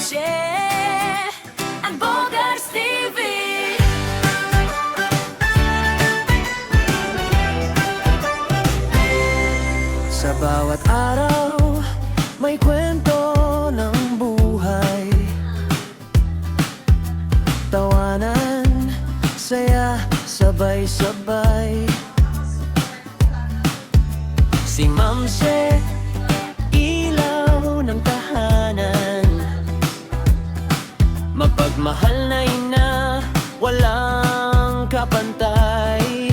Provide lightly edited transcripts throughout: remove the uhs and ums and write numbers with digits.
Kamamshi and Bogars TV. Sa bawat araw, may kwento ng buhay. Tawanan, saya, sabay-sabay. Si Mamse, ilaw ng tahanan. Mapagmahal na ina, walang kapantay.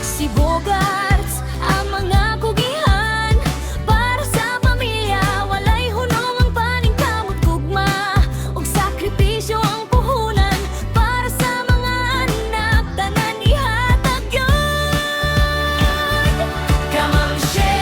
Si Bogars, ang mga kugihan para sa pamilya, walay hunong ang paningkamot gugma ug sakripisyo ang puhunan para sa mga anak tanan ihatag yun. Kamamshi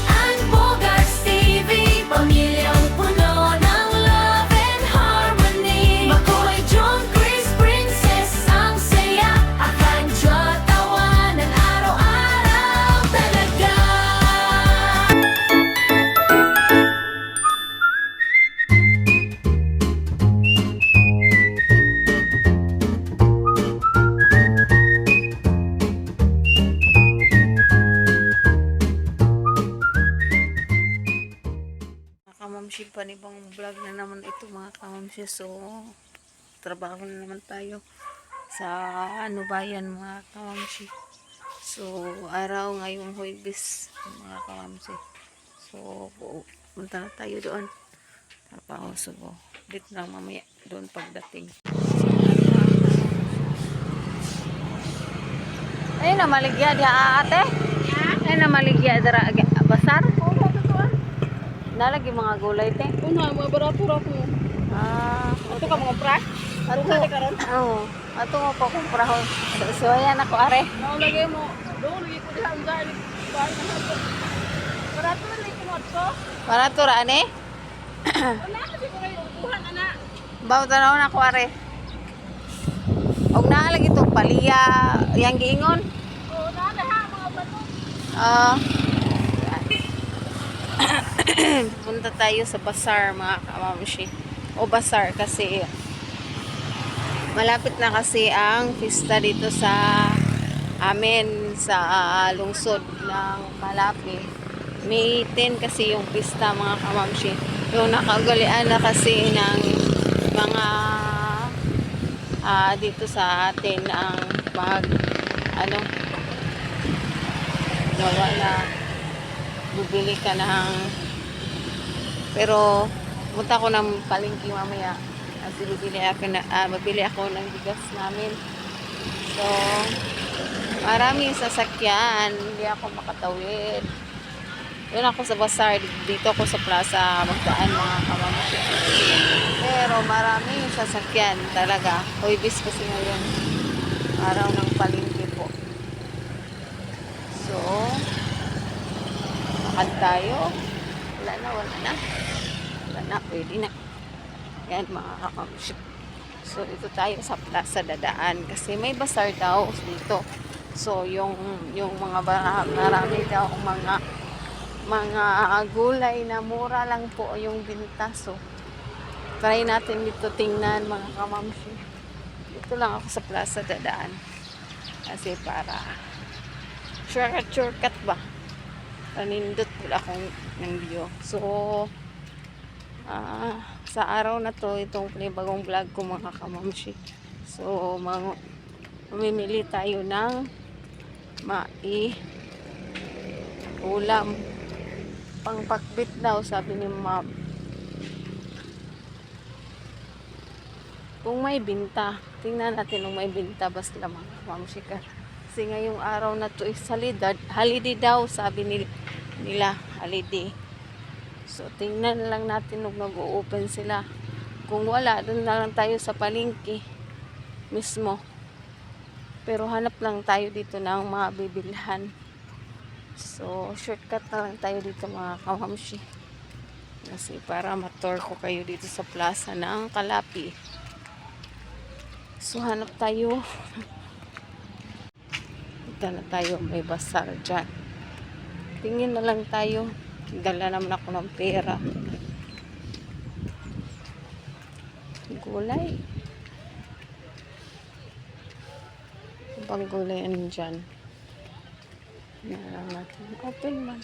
and Bogars TV, pamilyang puno ng love and harmony. Makoy, John, Chris, Princess, ang saya, Akanjo, tawanan araw-araw talaga. Mga kamamshi, panibang vlog na naman ito mga kamamshi. So, trabaho na naman tayo sa bayan mga kamamshi. So, araw ngayong Huwebes mga kamamshi. So, punta na tayo doon. Trabaho. So, dito na mamaya doon pagdating. Ay, namaligya diha ate? Ay, namaligya dira basar? Nalagi mga gulay te. Una, mga barato-rato. Ato ka mga prak? Ato karon. Oo. Ato mo pa kumprahon. So ayan ako are. Naulagay mo. Doon, lagi ko diha ang dahil. Bahay na nato. Barato na lang kumot ko. Para to ra ani. Wala kasi ko kayo upuhan, anak. Baw tanaw na ako are. Og naalagi tong paliya yang giingon. Oo, nada ha, mga bato. Punta tayo sa bazaar mga kamamshi. O bazaar kasi malapit na kasi ang pista dito sa amin sa lungsod ng Malapi. May 10 kasi yung pista mga kamamshi. Yung nakagalian na kasi ng mga dito sa atin ang pag gawa na bibili ka ng pero punta ko ng palengke mamaya kasi mabili ako ng bigas namin. So maraming sasakyan, hindi ako makatawid. Doon ako sa bazaar, dito ako sa plaza magdaan mga kamamshi. Pero maraming sasakyan talaga. Huwebes kasi ngayon, araw ng palengke po. So lakad tayo. Wala na, pwede na. Yan mga kamamshi. So ito tayo sa plaza dadaan kasi may bazaar daw dito. So yung mga marami daw mga gulay na mura lang po yung binta. So try natin dito tingnan mga kamamshi. Dito lang ako sa plaza dadaan kasi para shortcut ba, panindot pula akong ng view. So sa araw na to, itong bagong vlog ko mga kamamshi. So mamimili tayo ng ulam pangpakbit daw sabi ni ma'am. Kung may binta, tingnan natin kung may binta basta mga kamamshi ka. Kasi ngayong araw na to is holiday daw sabi nila holiday. So tingnan lang natin kung nag-o-open sila. Kung wala, doon na lang tayo sa palengke mismo. Pero hanap lang tayo dito ng mga bibilhan. So shortcut na lang tayo dito mga kamamshi. Kasi para ma-tour ko kayo dito sa plaza ng Kalapi. So hanap tayo. Punta na tayo, may bazaar dyan. Tingin na lang tayo. Dala naman ako ng pera. Gulay. Ibang gulay ano dyan. Nalang natin. Open man.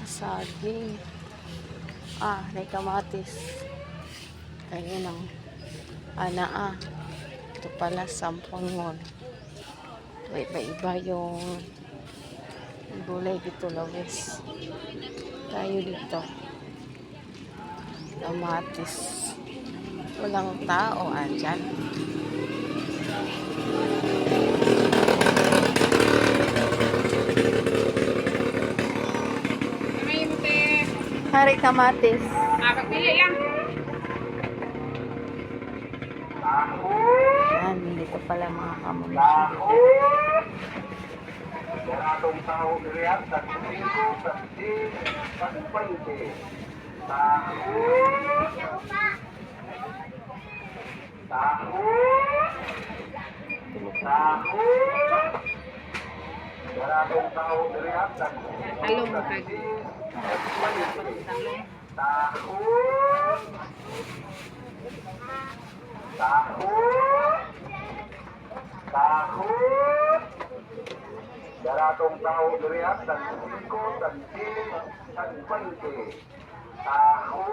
Saging. May kamatis. Ayun ang anaa. Ito pala sampangon. Iba-iba yung gulay dito, lawis. Tayo dito. Kamatis. Walang tao, andyan. May mute. Hari kamatis. Pagpili lang. Yan, dito pala mga kamunisya. Garatong tao diriat sa kusiko sa di pagpainte. Tahu. Garatong tao diriat sa kusiko Talong sa kag. di pagpainte. Tahu. Garatong tao diriat sa kusiko sa di pagpainte. Tahu.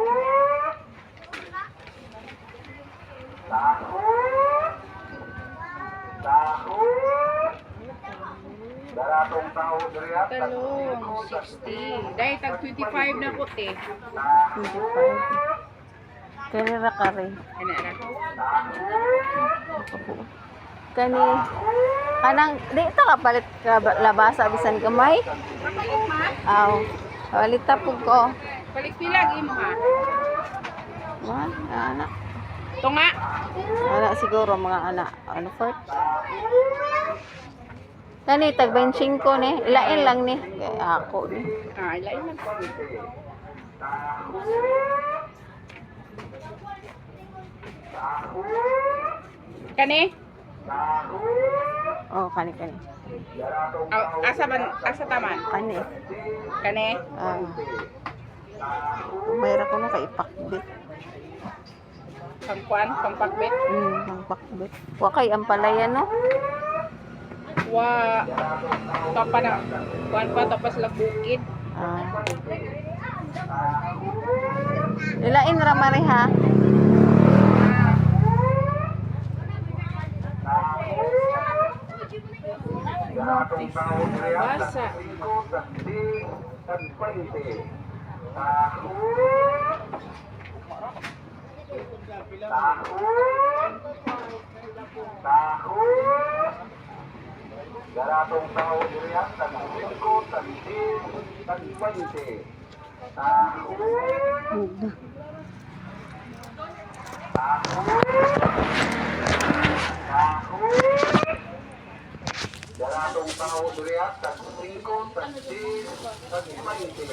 Garatong tao diriat sa Talong, kusiko sa di 60. Dahil tag 25 na puti. Kanira ka rin. Ano na? Kani, kanang, di ito ka palit ka labasa, bisan kamay. Aw, palit tapog ko. Balik pilag imo ha. Man, anak. Tunga. Anak siguro, mga anak. Ano for? Kani, tag 25 ni. Ilain lang ni. Kaya ako ni. Ilain lang. Kani? Oh, kani. Asa taman? Kani. Kani? Mayra ko na kay ipakbit. Pangkuan, pangpakbit. Ang pakbit. Wakay ang palayan, no? Wa tapa na. Kuan pa tapos lag bukid. Ilain ramari ha. Garatong tao diriat sa Basa. kusiko sa di pagpainte. Tahu. Garatong tao diriat sa kusiko sa di pagpainte. Tahu. Garatong tao diriat sa kusiko sa di pagpainte.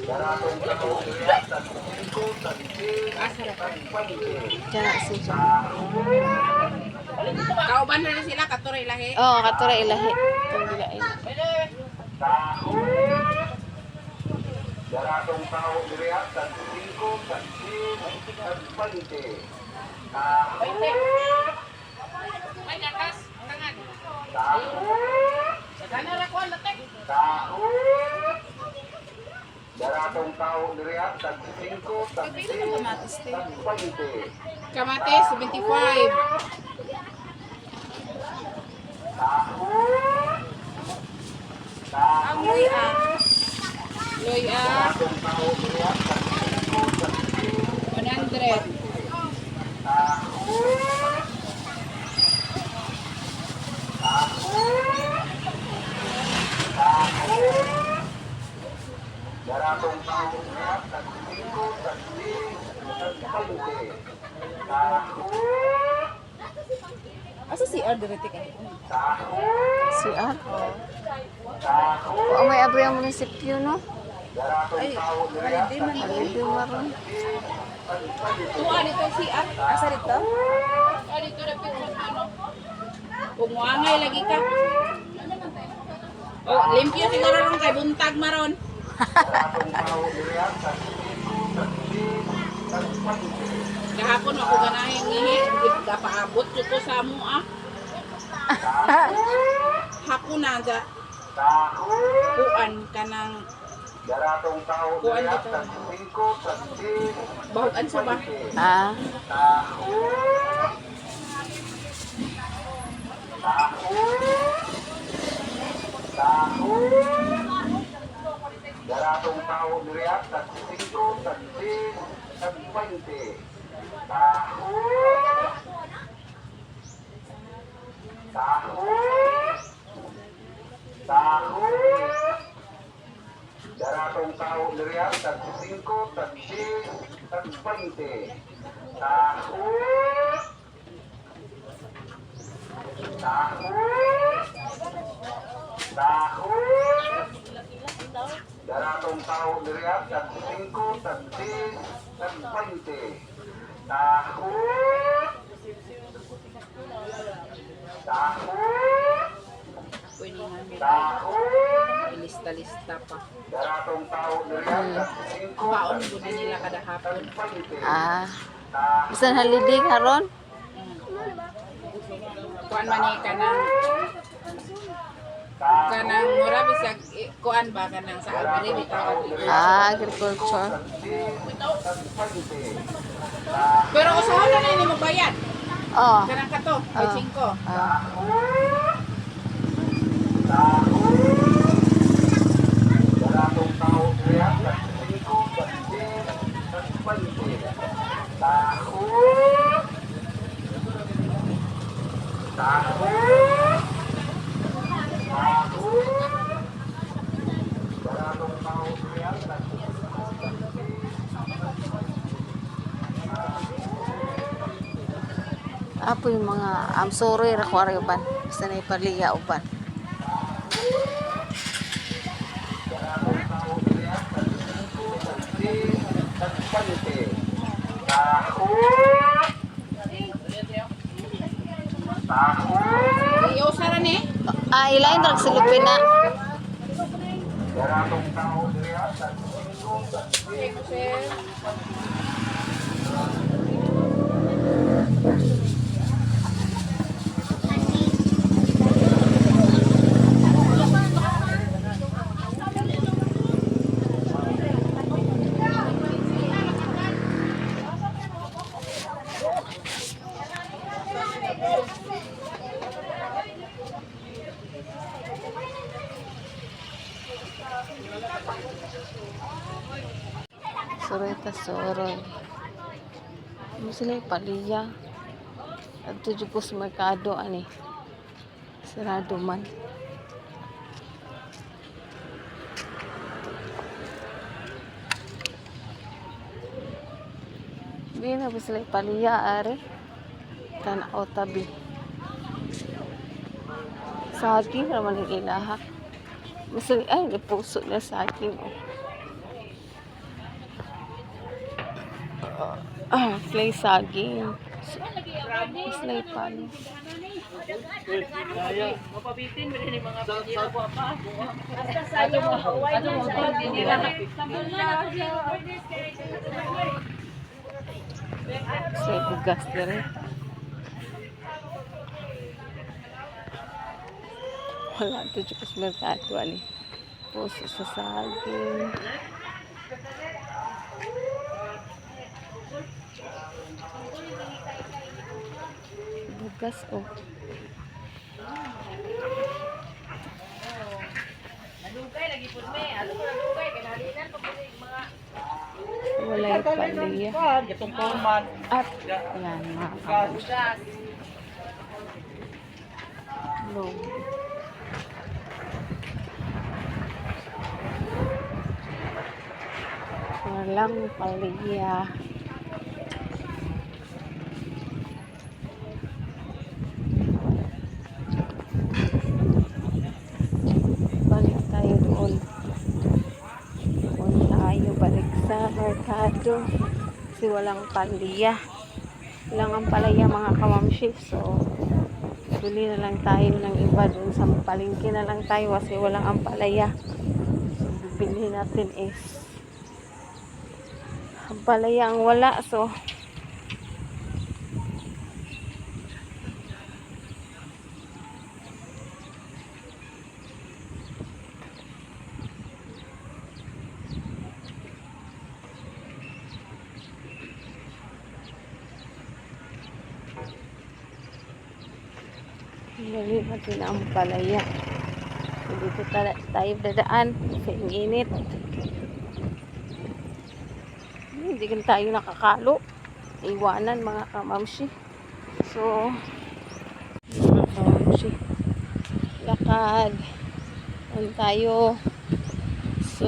Garatong tao diriat sa kusiko sa di pagpainte. Diyan si Kauban na rin sila katuray lahi. Oh, katura ilahi. Itong ilain. Garatong tao diriat sa kusiko sa di pagpainte. May gatas, tangan. Sana ra ko latek. Garatong tao diriat sa kusiko sa di pagpainte. Kamatis 75. Ang luya. Luya Garatong tao diriat sa kusiko sa di 100. Garatong tao diriat sa kusiko sa di pagpainte. Asa si Arderete ka? CR. O may abri ang munisipyo, no? Garatong tao diriat sa Pwede maroon. Tuwa dito si asa dito? Dito na pito ano. Kumuangay lagi ka. Oh, limpyo siguro lang kay buntag maron. Kahapon ako ganahin ngihi, gapaabot ko sa amo ah. Hapon na ga kuan kanang Daratong tao kuan diriya dito. tag 5 tag 10 Bahugan sa ba? Ah, Daratong tao diriya tag 5 tag 10 tag 20 taho taho taho Daratong tao diriya tag 5 tag 10 tag 20 taho taho taho Daratong tao diriya tag 5 tag 10 tag 20 taho taho Pwede nga may taho lista-lista pa. Daratong tao diriya tag 5 Baon ko na nila kada hapon. 20 ah. Bisan holiday karon? Kuan man ni kanang mura bisag kuan ba kanang sa agri bitawag dito. Ah, agriculture. Pero usahaw na ni mo bayad. Oh. Kanang kato, may 5. Ah. Daratong tao diriya tag 5 tag 10 tag 20 taho taho taho Daratong tao diriya tag 5 tag 10 Apo yung mga I'm sorry ra ko uban. Basta na ipaliya uban. taho taho Iyo sara ni. Ah, ilain ra silupin na. Daratong tao diriya tag 5 tag 10 Soroy ta soroy. Ano sila paliya? Adto jud ko sa merkado ani. Sarado man. Di na ba sila paliya are? Tanaw tabi. Saging naman yung ilaha. Masali ay puso na saging. Ah, slay saging. Slay pan. Mapabitin mo rin mga pagkira ko pa. Basta sayo mo. Ano mo hindi nila. Slay bugas na rin. Wala ito dyan sa merkado. Ali. Puso sa saging. Bugas oh. Dugay lagi pud me. Ano ko dugay kay halinan pa pud mga Wala yung paliya. gatong kurman. At yan mga Bugas. log. Walang paliya. Balik tayo doon. Doon tayo balik sa merkado. kasi walang palaya. Walang ampalaya mga kamamshi. So, bili na lang tayo ng iba dun sa palengke na lang tayo kasi walang ampalaya. So, bibili natin is ampalaya ang wala. So, bili natin ang palaya. Dito tayo dadaan sa init. Hindi kan tayo nakakalo. Iwanan mga kamamshi. So, mga kamamshi, lakad. Doon tayo. So,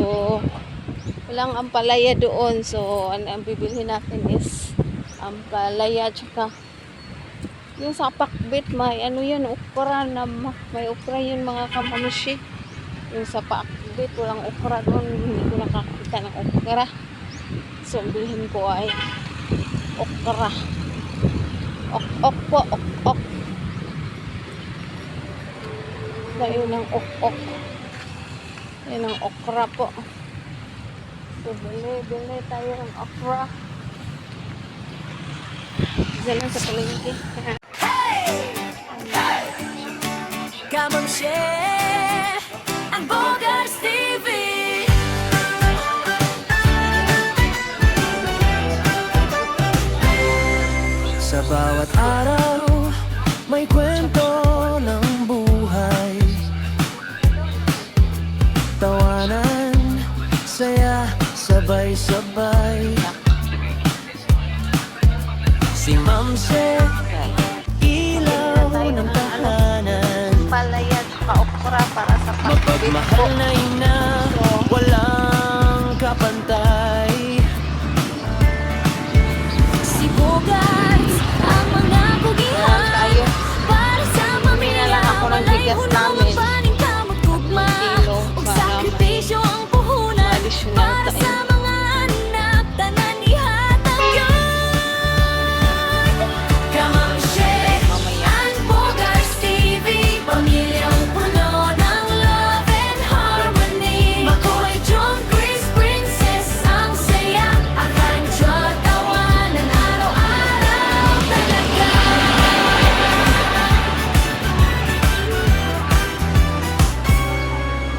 walang ampalaya doon. So, ang bibili natin is ampalaya tsaka yung sa pakbit, may ano yun, okra na may okra yun mga kamamshi. Yung sa pakbit, walang okra doon. Hindi ko nakakita ng okra. So, bilhin ko ay okra. Ok po, ok. Tayo ng ok. Yan ang okra po. So, bili tayo ng okra. Diyan lang sa palengke. Kamamshi, ang Bogars TV. Sa bawat araw, may kwento ng buhay. Tawanan, saya, sabay-sabay. Si Mamse, ilaw ng tahanan. Palaya at okra para sa pakbit po. Mahal na ina, walang kapantay. Si Bogars, ang mga kugihan. Tayo. Para sa pamilya, lang ako ng walay bigas hunong namin. paningkamot tugma. Kilo Ug para sakripisyo ang puhunan. additional Para tayo. sa mga anak, tanan ihatag yun. Kamamshi, Mamaya. ang Bogars TV. Pamilyang puno ng love and harmony. Makoy, John, Chris, Princess, ang saya. Ang radyo, tawanan, araw-araw talaga.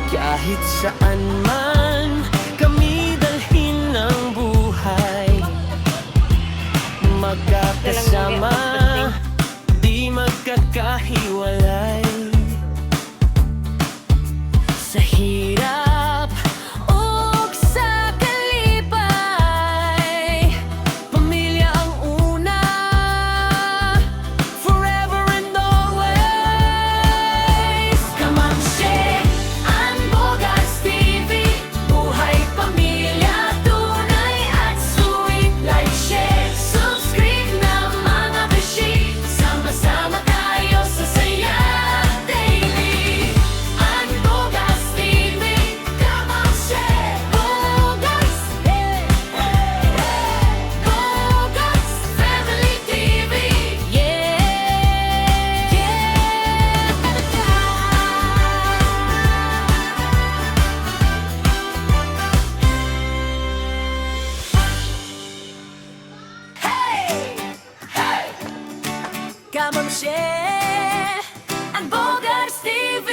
Kahit saan man kami dalhin ng buhay, magkakasama, di magkakahiwalay. Sa hirap Ug sa kalipay, pamilya ang una, forever and always. Kamamshi, ang Bogars TV. Buhay pamilya, tunay at sweet. Like, share, subscribe na mga beshi. Sama-sama tayo sa saya daily. Ang Bogars TV. Kamamshi, Bogars. Bogars Family TV. Yeah, Kamamshi, ang Bogars TV.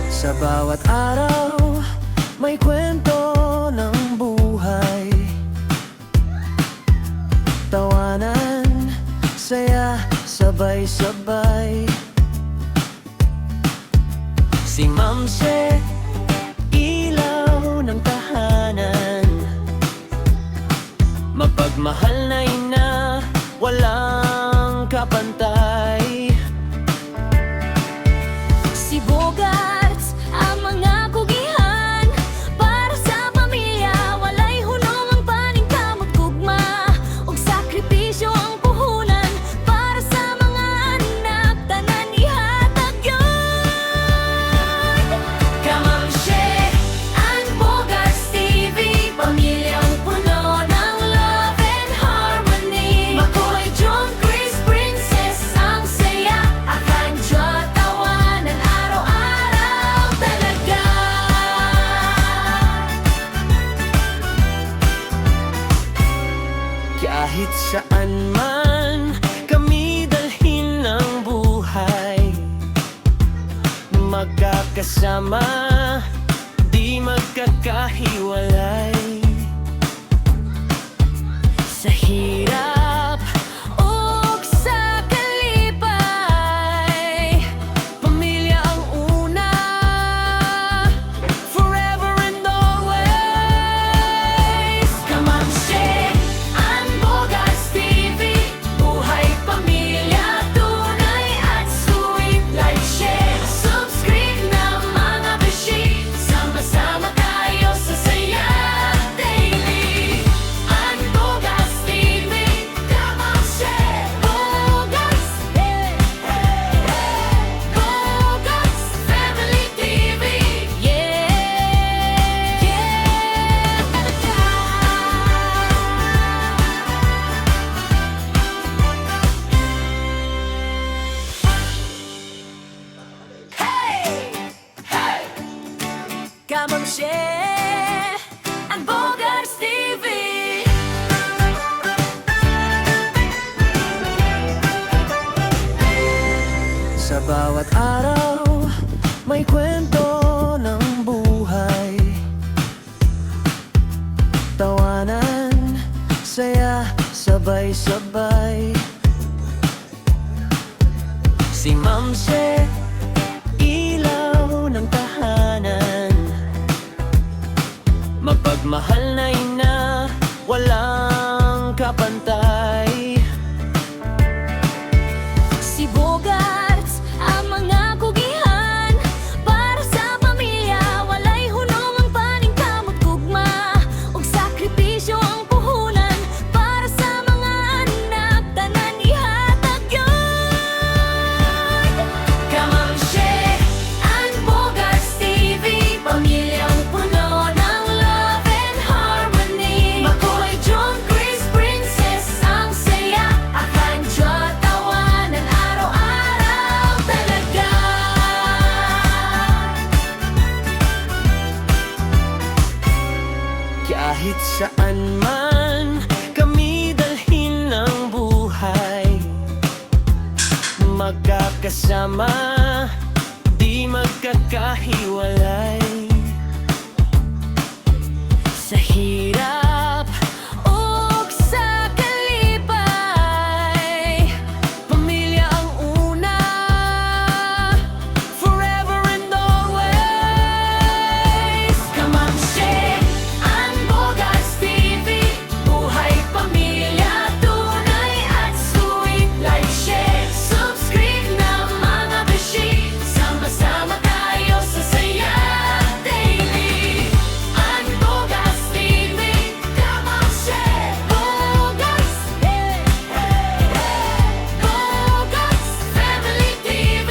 Sa bawat araw, may kwento ng buhay. Tawanan, saya, sabay-sabay. Si Mamse, ilaw ng tahanan. Mapagmahal na ina, walang kapantay. Si Bogars, ang mga kugihan. Para sa pamilya, walay hunong ang paningkamot tugma. Ug sakripisyo ang puhunan. Para sa mga anak, tanan ihatag yun. Kamamshi, magkakasama, di magkakahiwalay. Sa hirap o sa kalipay, pamilya ang una, forever and always. Kamamshe, ang Bogas TV, buhay pamilya, tunay at sweet. Like, share, subscribe na mga beshi, sama-sama tayo sa saya daily. Ang Bogas TV, Kamamshe, Bogas, Bogas Family TV, yeah, Kamamshe, ang Bogas TV. Sa bawat araw, may kwento ng buhay, tawanan, saya, sabay-sabay. Si Mamse, ilaw ng tahanan, mapagmahal na ina, walang kapantay. Si Bogarts, ang mga kugihan, para sa pamilya, walay hunong ang paningkamot gugma, ug sakripisyo ang puhunan, para sa mga anak, tanan ihatag yun. Kamamshe, Ang Bogarts TV, pamilyang puno ng love and harmony. Makoy, John, Chris, Princess, ang saya, akan Diyo tawanan araw-araw talaga. kahit saan man kami dalhin ng buhay, magkakasama, di magkakahiwalay. Sa hirap o sa kalipay, pamilya ang una, forever and always. Kamamshe, ang Bogarts TV, buhay pamilya, tunay at sweet. Like, share, subscribe na mga beshi, sama-sama tayo sa saya daily. Ang Bogas TV, Kamamshe, Bogas, Bogas Family TV,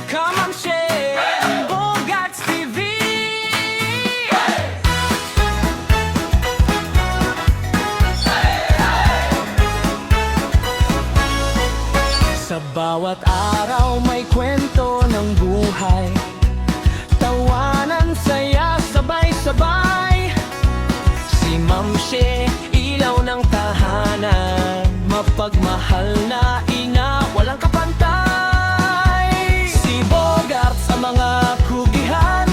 Kamamshe, Bogarts TV. Sa bawat araw may kwento ng buhay, tawanan, saya, sabay-sabay. Si Mamshe, ilaw ng tahanan, mapagmahal na ina, walang kapantay. Si Bogarts, ang mga kugihan,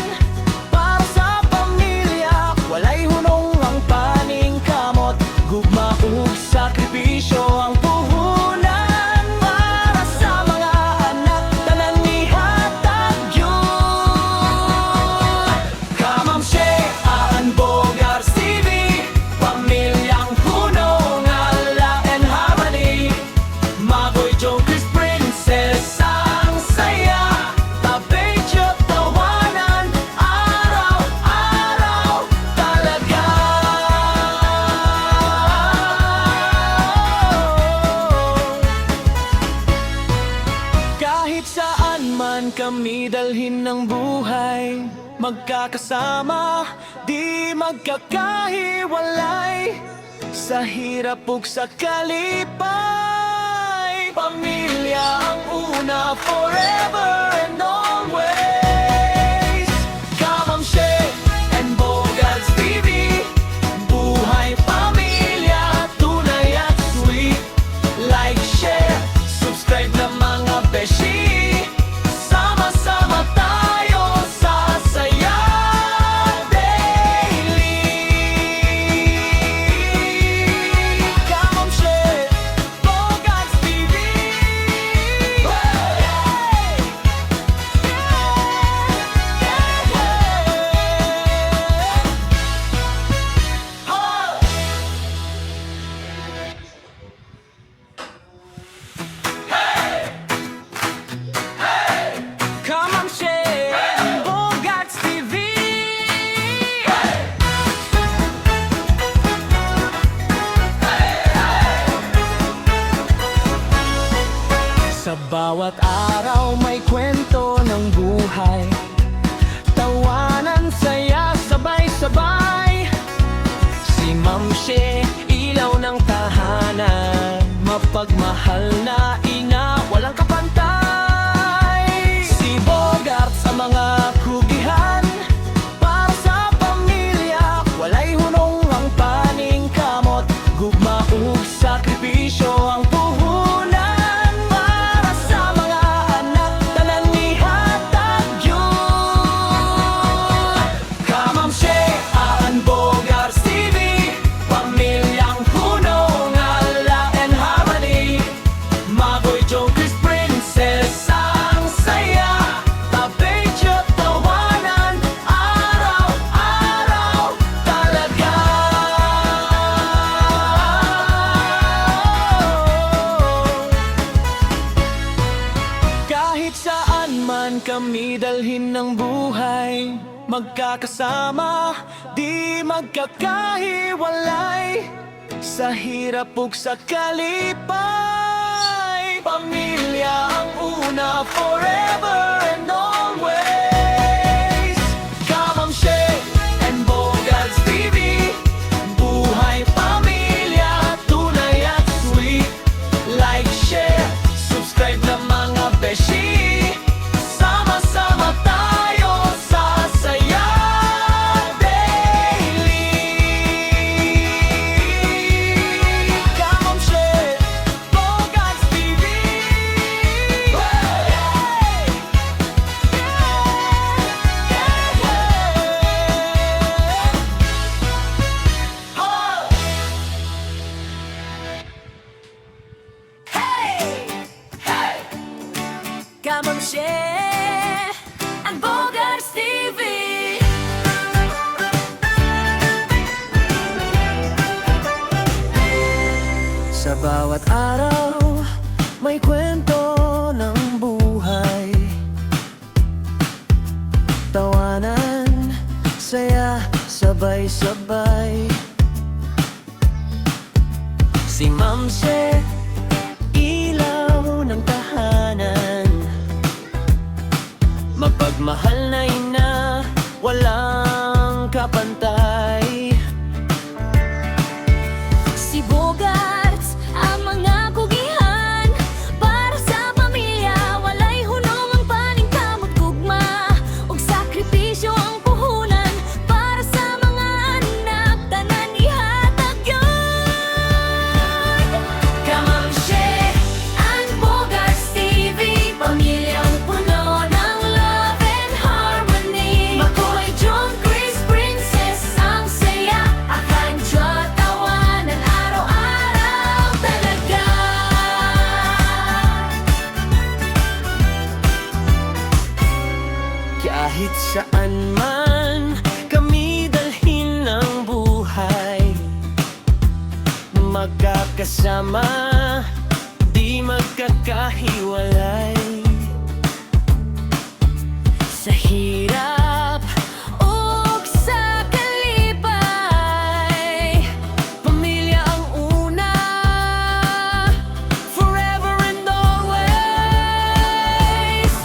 para sa pamilya, walay hunong ang paningkamot, gugma ug sakripisyo ang puhunan, para sa mga anak, tanan ihatag yun. Kamamshe, ang Bogarts TV, pamilyang puno ng ala and harmony. Makoy, Joe, Chris, Princess, ang saya, tabedyo, tawanan, araw-araw talaga. Kahit saan man kami dalhin ng buhay, magkakasama, di magkakahiwalay. Sa hirap ug sa kalipay, pamilya ang una. una forever and always. Kamamshe and Bogarts TV, buhay pamilya, tunay at sweet. Like, share, subscribe na mga beshi. Sama-sama tayo sa saya daily. Kamamshe, Bogarts TV. Kamamshe, Bogarts TV. Sa bawat araw may kwento ng buhay, tawanan, saya, sabay-sabay. Si Mamshe, ilaw ng tahanan, mapagmahal na ina, walang kapantay. Si Bogart sa mga kugihan, para sa pamilya, walay hunong ang paning kamot, gugma ug sakripisyo ang puhunan. Para sa mga anak, tanan ihatag yun. Kamamshe, aan Bogarts TV, pamilyang hunong ala and harmony. Magoy Jokers Princess ang saya, tabedyo tawanan, araw-araw talaga. Kahit saan man kami dalhin ng buhay, magkakasama, di magkakahiwalay. Sa hirap ug sa kalipay, pamilya ang una forever and always. Kamamshe and Bogarts TV, buhay pamilya, tunay at sweet. Like, share, subscribe na mga beshi. Sama-sama tayo sa saya daily. Kamamshe, Bogarts TV. Kamamshe and Bogarts TV. Sa bawat araw, may kwento ng buhay, tawanan, saya, sabay-sabay. Si Mamshe, ilaw ng tahanan, mapagmahal na ina, walang kapantay. Si Bogarts, ang mga kugihan, para sa pamilya, walay hunong ang paning kamot gugma, ug sakripisyo ang puhunan, para sa mga anak, tanan ihatag yun. Kamamshe and Bogarts TV, pamilyang puno ng love and harmony. Makoy John, Chris, Princess ang saya, akan tawanan, araw-araw talaga. Kahit saan man kami dalhin ng buhay, magkakasama, di magkakahiwalay. Sa hirap ug sa kalipay, pamilya ang una, forever and always.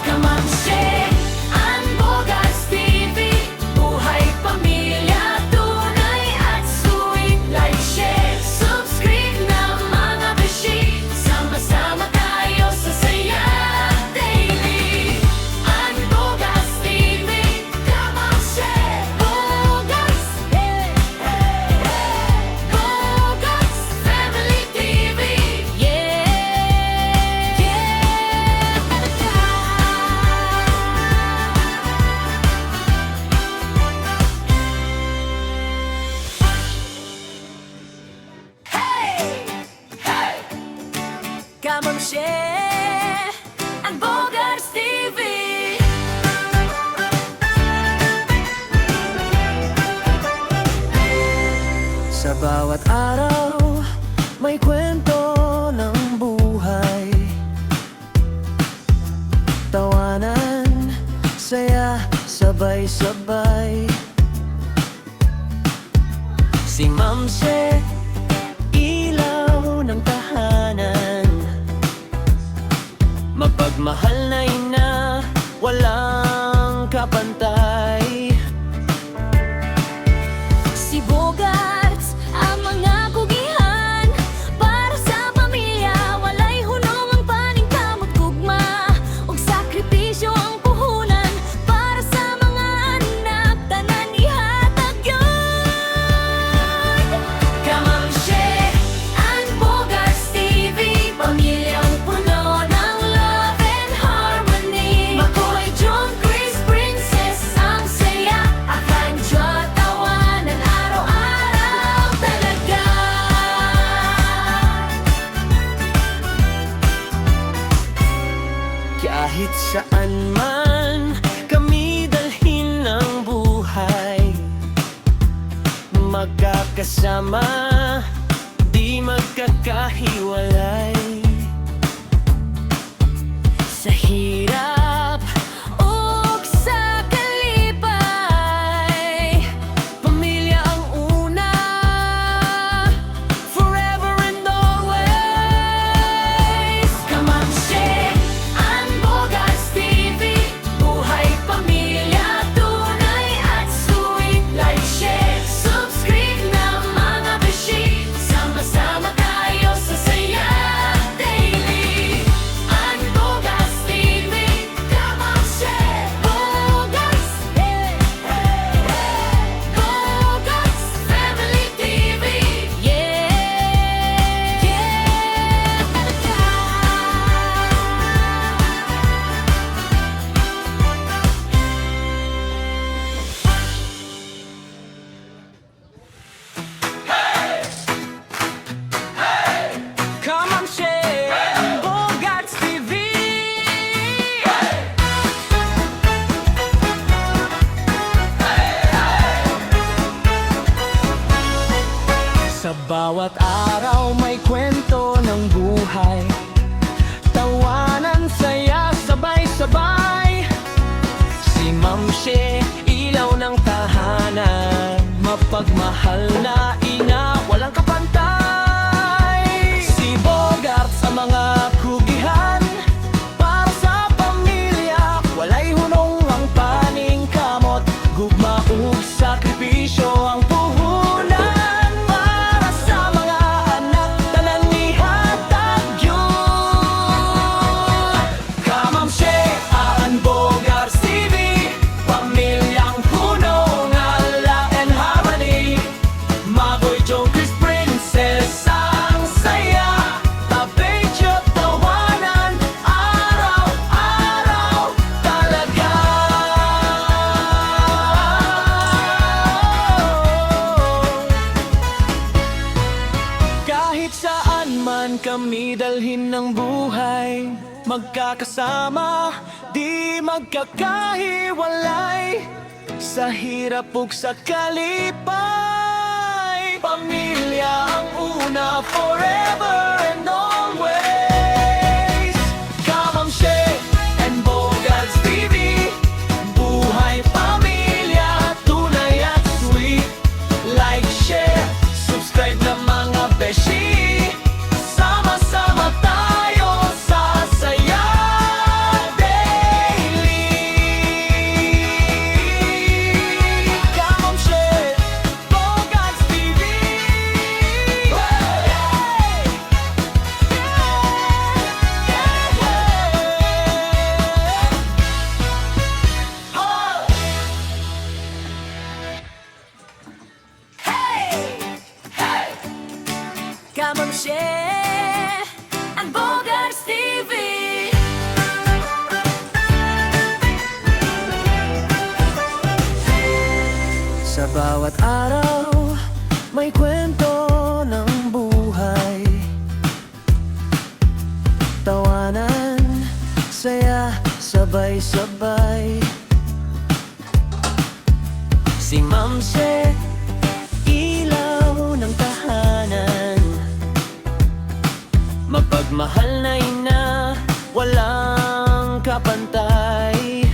Kamamshe and Bogarts TV, buhay pamilya, tunay at sweet. Like, share, subscribe na mga beshi. Sama-sama tayo sa saya sabay-sabay. Si Ma'am She, ilaw ng tahanan, mapagmahal na ina, walang kapantay. Si Bogarts, ang mga kugihan, para sa pamilya, walay hunong ang paningkamot gugma, ug sakripisyo ang puhunan, para sa mga anak, tanan ihatag yun. Kamang She and Bogarts TV, pamilyang puno ng love and harmony. Makoy, John, Chris, Princess, ang saya, akan Diyo tawanan araw-araw talaga. Kahit saan man kami dalhin ng buhay, magkakasama, di magkakahiwalay. Sa hirap Ug sa kalipay, pamilya ang una, forever and always. Kamang She and Bogarts TV, buhay pamilya, tunay at sweet. Like, share, subscribe na mga beshi, sama-sama tayo sa saya daily. And Bogarts TV, Kamang She, Bogarts, Bogarts Family TV, yeah, Come on, share Bogarts TV. Sa bawat araw may kwento ng buhay, tawanan, saya, sabay-sabay. Si Ma'am She, ilaw ng tahanan, mapagmahal na ina, walang kapantay. Si Bogarts, ang mga kugihan, para sa pamilya, walay hunong ang paningkamot, gugma ug sakripisyo ang puhunan, para sa mga anak, tanan ihatag yun. Kamam She and Bogarts TV, pamilyang puno ng ala and harmony. Maboy, Joe, Chris, Princess, ang saya, tabi, Diyo, tawanan, araw-araw talaga. Kahit saan man kami dalhin ng buhay, magkakasama, di magkakahiwalay. Sa hirap ug sa kalipay, pamilya ang una, forever and always. Kamam She and Bogarts TV, buhay pamilya, tunay at sweet. Like, share, subscribe na mga beshi, sama-sama tayo sa saya daily. Kamam She, Bogarts TV. Kamang She and Bogarts TV. Sa bawat araw, may kwento ng buhay, tawanan, saya, sabay-sabay. Si Ma'am She, ilaw ng tahanan, mapagmahal na ina, walang kapantay.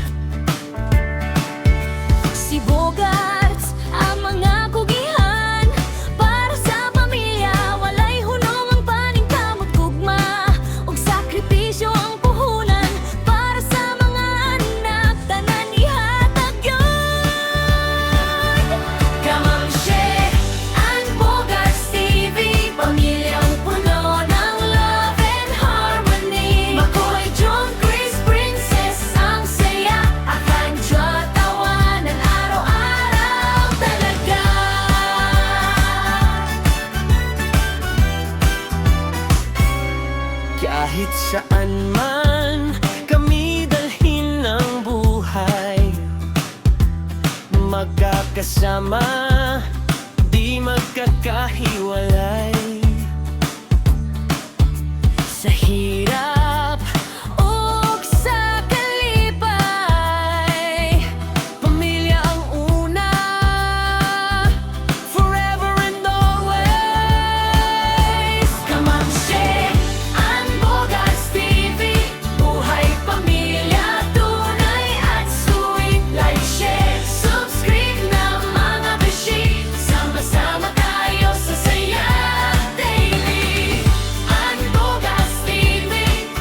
magkakasama, di magkakahiwalay. Sa hirap ug sa kalipay, pamilya ang una, forever and always. Kamamshe ang Bogarts TV, buhay pamilya, tunay at sweet. Like, share, subscribe na mga beshi, sama-sama tayo sa saya daily. Ang Bogarts TV,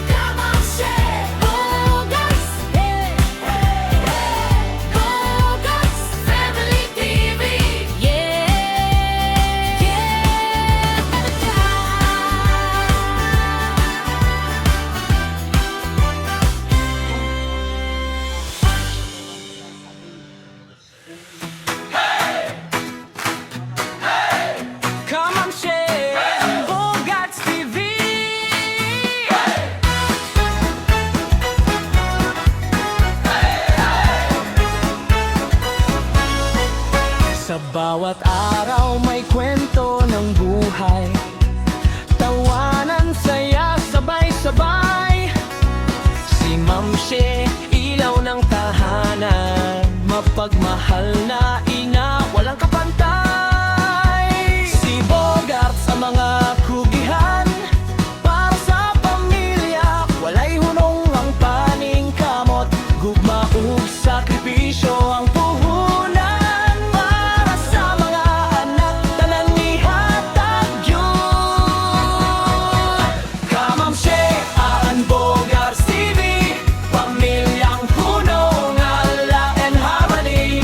Kamamshe, Bogarts, hey, hey, hey. Bogarts Family TV, yeah, Kamamshe and Bogarts TV. Sa bawat araw may kwento ng buhay, tawanan, saya, sabay-sabay. Si Mamshe, ilaw ng tahanan, mapagmahal na ina, walang kapantay. Si Bogart sa mga kugihan, para sa pamilya, walay hunong ang paning kamot, gugma ug sakripisyo ang puhunan. Para sa mga anak, tanan ihatag yun. Kamamshe ang Bogarts TV, pamilyang punong ala and harmony.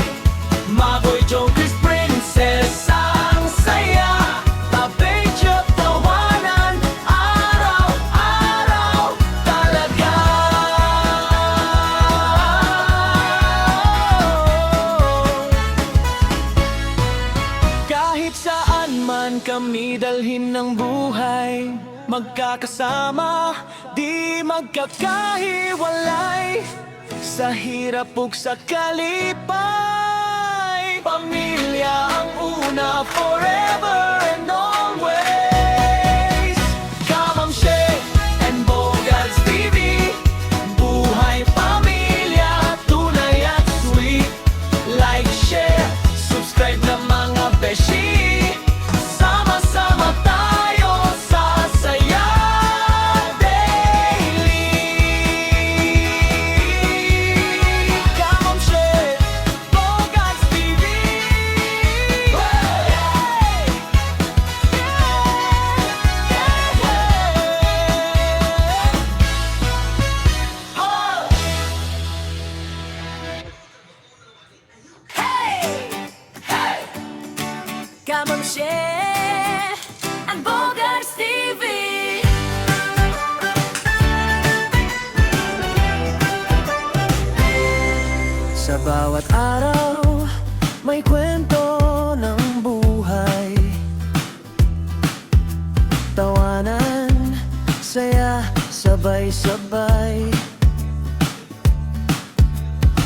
Maboy Joe, Chris Princess, ang saya, tabedyo, tawanan, araw-araw talaga. Kahit saan man kami dalhin ng buhay, magkakasama, di magkakahiwalay. Sa hirap ug sa kalipay, pamilya ang una, forever and always. Kamamshe and Bogarts TV, buhay pamilya, tunay at sweet. Like, share, subscribe na mga beshi, sama-sama tayo sa saya daily. Kamamshe, Bogarts TV. Kamamshe ang Bogarts TV. Sa bawat araw, may kwento ng buhay, tawanan, saya, sabay-sabay.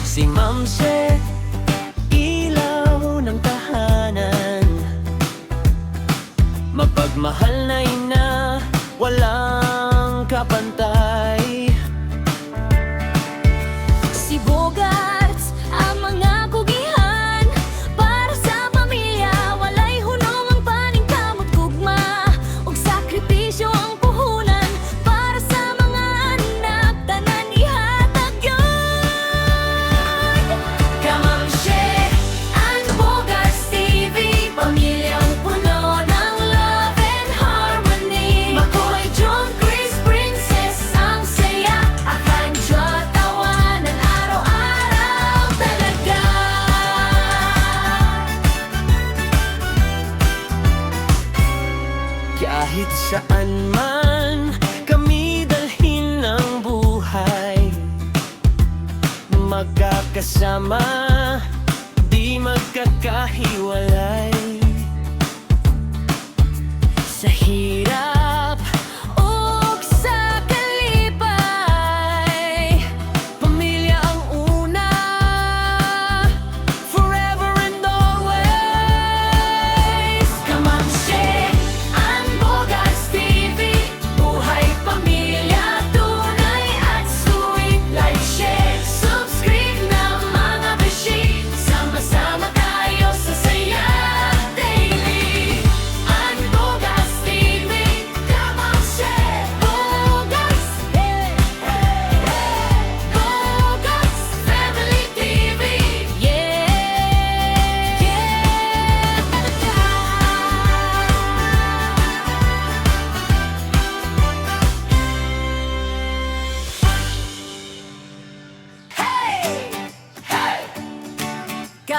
Si Mamshe, ilaw ng tahanan, mapagmahal na ina, walang kapantay. Si Bogarts ang mga kugihan, para sa pamilya, walay hunong ang paning kamot, gugma ug sakripisyo ang puhunan. Para sa mga anak, tanan ihatag yun. Kamamshe ang Bogarts TV, pamilyang puno ng love and harmony. Makoy, John, Chris, Princess, ang saya, Akanjo, tawanan, araw-araw talaga. Kahit saan man kami dalhin ng buhay, magkakasama, di magkakahiwalay. Sa hirap ug sa kalipay, pamilya ang una, forever and always.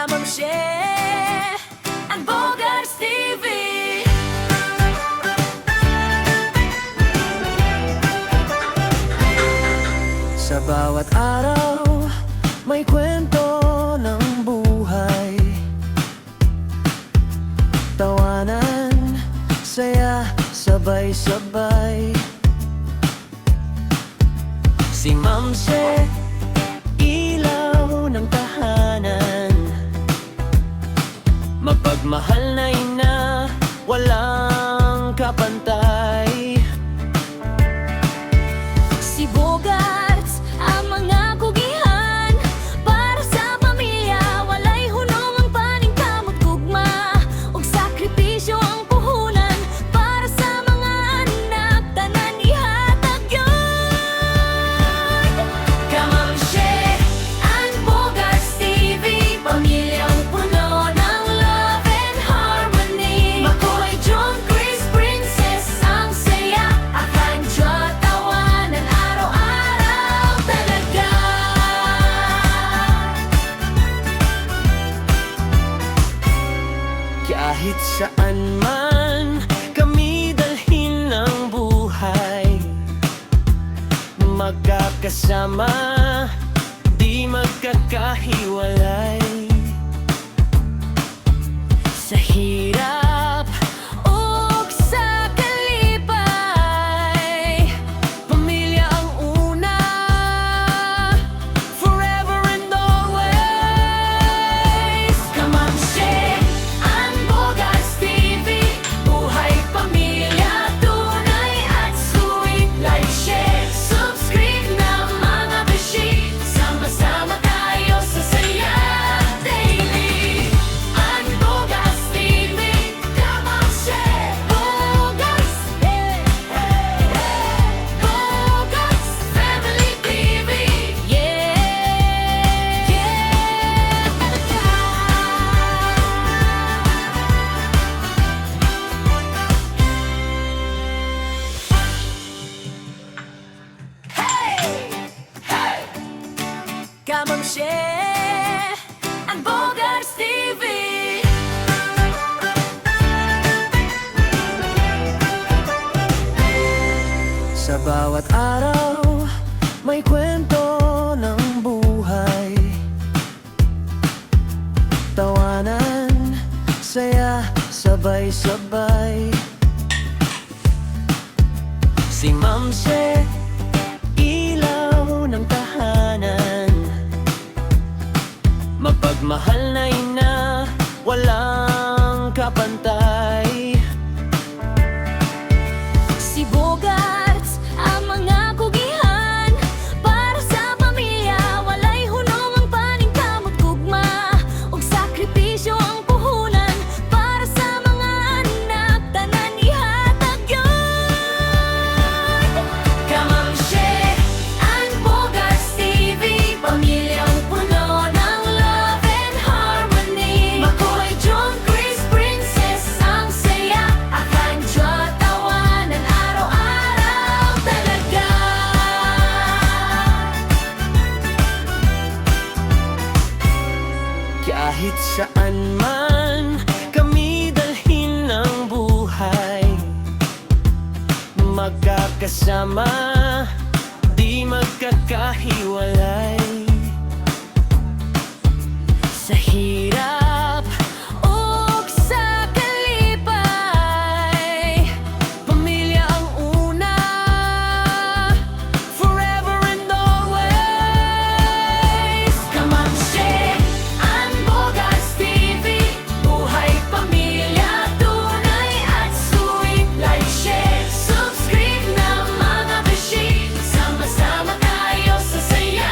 Kamamshe and Bogars TV. Sa bawat araw, may kwento ng buhay. Tawanan, saya, sabay-sabay. Si Mamse, ilaw ng tahanan. Mapagmahal na ina, walang kapantay. Si Bogarts, ang mga kugihan. Para sa pamilya, walay hunong ang paningkamot gugma. Og sakripisyo ang puhunan. Para sa mga anak, tanan ihatag yun. Kamamshe and Bogarts TV, pamilyang puno ng love and harmony. Makoy, John, Chris, Princess, ang saya. Akan Diyo tawanan araw-araw talaga. Kahit saan man kami dalhin ng buhay, magkakasama, di magkakahiwalay. Sa hirap Ug sa kalipay, pamilya ang una, forever and always. Kamamshe and Bogarts TV, buhay pamilya, tunay at sweet. Like, share, subscribe na mga beshi. Sama-sama tayo sa saya daily. And Bogarts TV, Kamamshe, Bogarts, Bogarts Family TV, Kamamshe and Bogarts TV. Sa bawat araw, may kwento ng buhay. Tawanan, saya, sabay-sabay. Si Mamse, ilaw ng tahanan. Mapagmahal na ina, walang kapantay. Si Bogarts, ang mga kugihan. Para sa pamilya, walay hunong ang paningkamot gugma. Og sakripisyo ang puhunan. Para sa mga anak, tanan ihatag yun. Kamamshe and Bogarts TV, pamilyang puno ng love and harmony. Makoy, John, Chris, Princess, ang saya. Akan Diyo tawanan araw-araw talaga. Kahit saan man kami dalhin ng buhay, magkakasama, di magkakahiwalay. Sa hirap Ug sa kalipay, pamilya ang una, forever and always. Kamamshe and Bogarts TV, buhay pamilya, tunay at sweet. Like, share, subscribe na mga beshi. Sama-sama tayo sa saya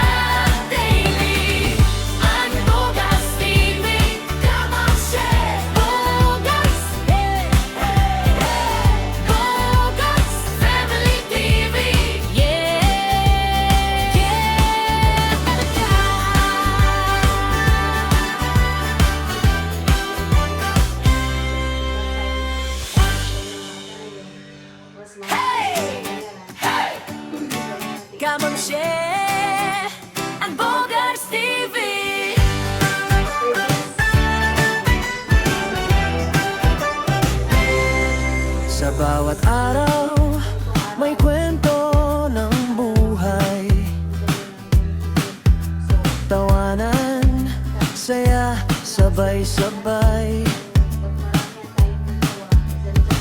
saya, sabay-sabay.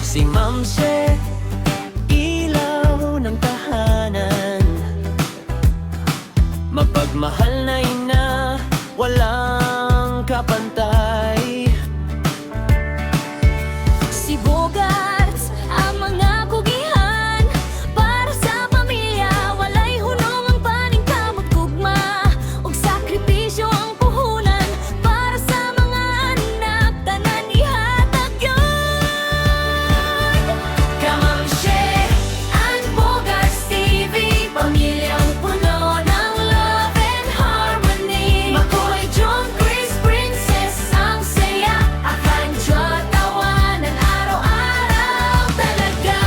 Si Mamse, ilaw ng tahanan. Mapagmahal na ina, walang kapantay. Si Bogarts, ang mga kugihan para sa pamilya, walay hunong ang paningkamot gugma ug sakripisyo ang puhunan para sa mga anak, tanan ihatag yun. Kamamshe and Bogarts TV, pamilyang puno ng love and harmony. Makoy, John, Chris, Princess, ang saya, Akanjo, tawanan araw-araw talaga.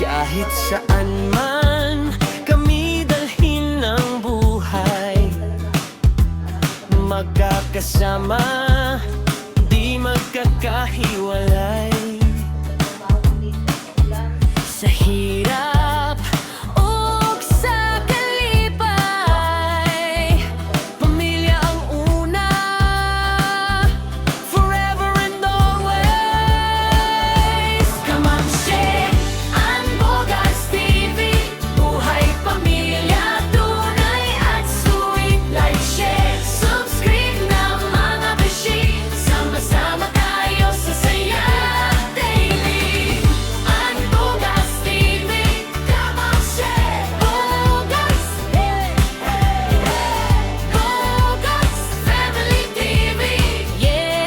Kahit saan man kami dalhin ng buhay, magkakasama, di magkakahiwalay. Sa hirap Ug sa kalipay, pamilya ang una, forever and always. Kamamshe and Bogarts TV, buhay pamilya, tunay at sweet. Like, share, subscribe na mga beshi, sama-sama tayo sa saya daily. And Bogarts TV, Kamamshe, Bogarts, Bogarts Family TV, yeah,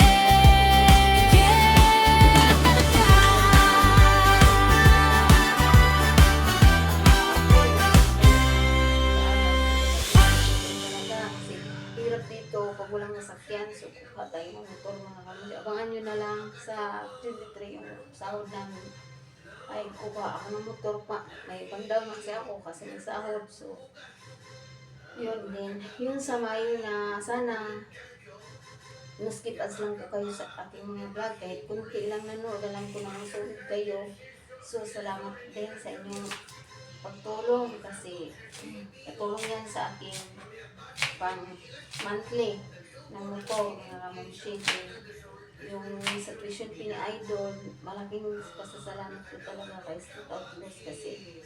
Kasi hirap dito pag walang nasakyan, so kuha tayo ng motor mga kamundi. Abangan nyo na lang sa 23 yung sahod namin. Ay, kuha ako ng motor pa. May pandaw kasi ako kasi nagsahod. So, yun din. Yun sa Mayo na sana skip ads lang po kayo sa aking mga vlog. Kahit kunti lang nanood, alam ko na sulit kayo. So, salamat din sa inyong pagtulong kasi katulong yan sa aking pang monthly ng motor ng Ramon Shade. Yung sa tuition fee ni Idol, malaking pasasalamat ko talaga kay Stout Plus kasi